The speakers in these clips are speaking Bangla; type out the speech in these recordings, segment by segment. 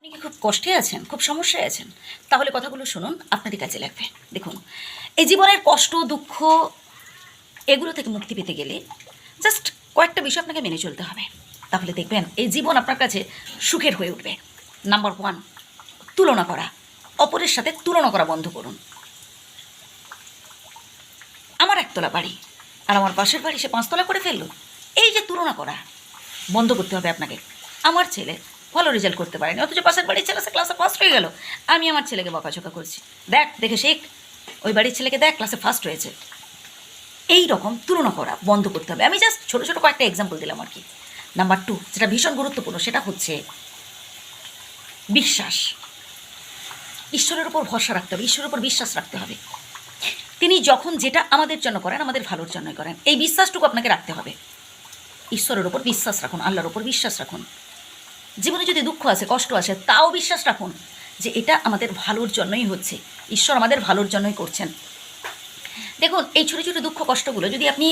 আপনি কি খুব কষ্টে আছেন, খুব সমস্যায় আছেন, তাহলে কথাগুলো শুনুন, আপনারই কাজে লাগবে। দেখুন, এই জীবনের কষ্ট, দুঃখ এগুলো থেকে মুক্তি পেতে গেলে জাস্ট কয়েকটা বিষয় আপনাকে মেনে চলতে হবে। তাহলে দেখবেন এই জীবন আপনার কাছে সুখের হয়ে উঠবে। নাম্বার 1, তুলনা করা। অপরের সাথে তুলনা করা বন্ধ করুন। আমার একতলা বাড়ি আর আমার পাশের বাড়ি সে 5 তলা করে ফেললো, এই যে তুলনা করা বন্ধ করতে হবে আপনাকে। আমার ছেলে ভালো রেজাল্ট করতে পারেনি, অথচ পাশের বাড়ির ছেলে সে ক্লাসে ফার্স্ট হয়ে গেল, আমি আমার ছেলেকে বকাঝকা করছি, দেখ দেখে শেখ, ওই বাড়ির ছেলেকে দেখ ক্লাসে ফার্স্ট হয়েছে। এই রকম তুলনা করা বন্ধ করতে হবে। আমি জাস্ট ছোটো ছোটো কয়েকটা এক্সাম্পল দিলাম আর কি। নাম্বার 2, যেটা ভীষণ গুরুত্বপূর্ণ, সেটা হচ্ছে বিশ্বাস। ঈশ্বরের উপর ভরসা রাখতে হবে, ঈশ্বরের উপর বিশ্বাস রাখতে হবে। তিনি যখন যেটা আমাদের জন্য করেন, আমাদের ভালোর জন্যই করেন। এই বিশ্বাসটুকু আপনাকে রাখতে হবে। ঈশ্বরের ওপর বিশ্বাস রাখুন, আল্লাহর ওপর বিশ্বাস রাখুন। জীবনে যদি দুঃখ আসে, কষ্ট আসে, তাও বিশ্বাস রাখুন যে এটা আমাদের ভালোর জন্যই হচ্ছে, ঈশ্বর আমাদের ভালোর জন্যই করছেন। দেখুন, এই ছোটো ছোটো দুঃখ কষ্টগুলো যদি আপনি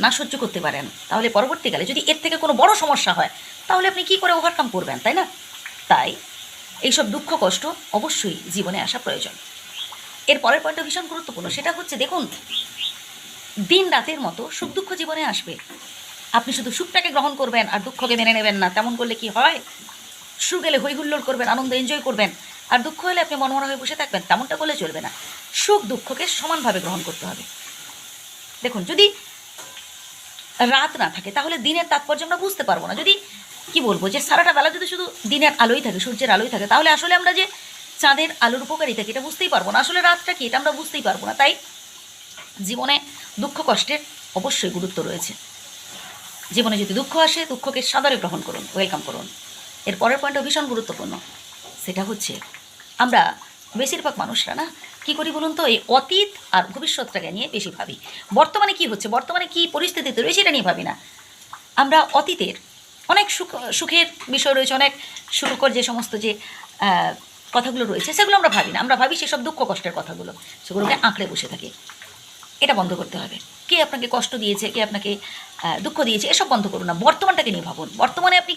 না সহ্য করতে পারেন, তাহলে পরবর্তীকালে যদি এর থেকে কোনো বড় সমস্যা হয়, তাহলে আপনি কী করে ওভারকাম করবেন, তাই না? তাই এইসব দুঃখ কষ্ট অবশ্যই জীবনে আসা প্রয়োজন। এর পরের পয়েন্টটা ভীষণ গুরুত্বপূর্ণ, সেটা হচ্ছে দেখুন, দিন রাতের মতো সুখ দুঃখ জীবনে আসবে। আপনি শুধু সুখটাকে গ্রহণ করবেন আর দুঃখকে মেনে নেবেন না, তেমন করলে কি হয়? সুখ এলে হই হুল্লোড় করবেন, আনন্দ এনজয় করবেন, আর দুঃখ হলে আপনি মনমরা হয়ে বসে থাকবেন, তেমনটা করলে চলবে না। সুখ দুঃখকে সমানভাবে গ্রহণ করতে হবে। দেখুন, যদি রাত না থাকে তাহলে দিনের তাৎপর্য আমরা বুঝতে পারবো না। যদি কি বলবো, যে সারাটা বেলা যদি শুধু দিনের আলোই থাকে, সূর্যের আলোই থাকে, তাহলে আসলে আমরা যে চাঁদের আলোর উপকারিতা এটা বুঝতেই পারবো না, আসলে রাতটা কি এটা আমরা বুঝতেই পারবো না। তাই জীবনে দুঃখ কষ্টের অবশ্যই গুরুত্ব রয়েছে। জীবনে যদি দুঃখ আসে, দুঃখকে সাদরে গ্রহণ করুন, ওয়েলকাম করুন। এর পরের পয়েন্টটা ভীষণ গুরুত্বপূর্ণ, সেটা হচ্ছে আমরা বেশিরভাগ মানুষরা না কী করি বলুন তো, এই অতীত আর ভবিষ্যৎটাকে নিয়ে বেশি ভাবি। বর্তমানে কি হচ্ছে, বর্তমানে কি পরিস্থিতিতে রয়েছে, এটা নিয়ে ভাবি না। আমরা অতীতের অনেক সুখের বিষয় রয়েছে, অনেক সুখকর যে সমস্ত যে কথাগুলো রয়েছে, সেগুলো আমরা ভাবি না। আমরা ভাবি সেসব দুঃখ কষ্টের কথাগুলো, সেগুলোকে আঁকড়ে বসে থাকি। এটা বন্ধ করতে হবে। কে আপনাকে কষ্ট দিয়েছে, কে আপনাকে দুঃখ দিয়েছে, এসব বন্ধ করুন না। বর্তমানটাকে নিয়ে ভাবুন। বর্তমানে আপনি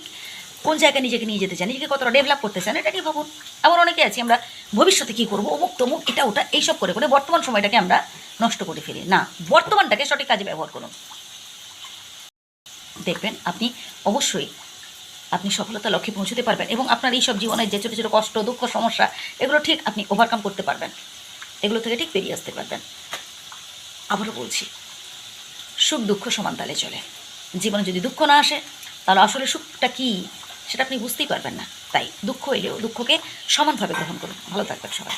কোন জায়গায় নিজেকে নিয়ে যেতে চান, নিজেকে কতটা ডেভেলপ করতে চান, এটা নিয়ে ভাবুন। এমন অনেকে আছি আমরা ভবিষ্যতে কী করবো, অমুক তমুক, এটা ওটা, এইসব করে করে বর্তমান সময়টাকে আমরা নষ্ট করে ফেলি। না, বর্তমানটাকে সঠিক কাজে ব্যবহার করুন। দেখবেন আপনি অবশ্যই আপনি সফলতা লক্ষ্যে পৌঁছতে পারবেন, এবং আপনার এই সব জীবনের যে ছোটো ছোটো কষ্ট, দুঃখ, সমস্যা, এগুলো ঠিক আপনি ওভারকাম করতে পারবেন, এগুলো থেকে ঠিক বেরিয়ে আসতে পারবেন। আবারও বলছি, সুখ দুঃখ সমান তালে চলে। জীবনে যদি দুঃখ না আসে, তাহলে আসলে সুখটা কী সেটা আপনি বুঝতেই পারবেন না। তাই দুঃখ এলেও দুঃখকে সমানভাবে গ্রহণ করুন। ভালো থাকবেন সবাই।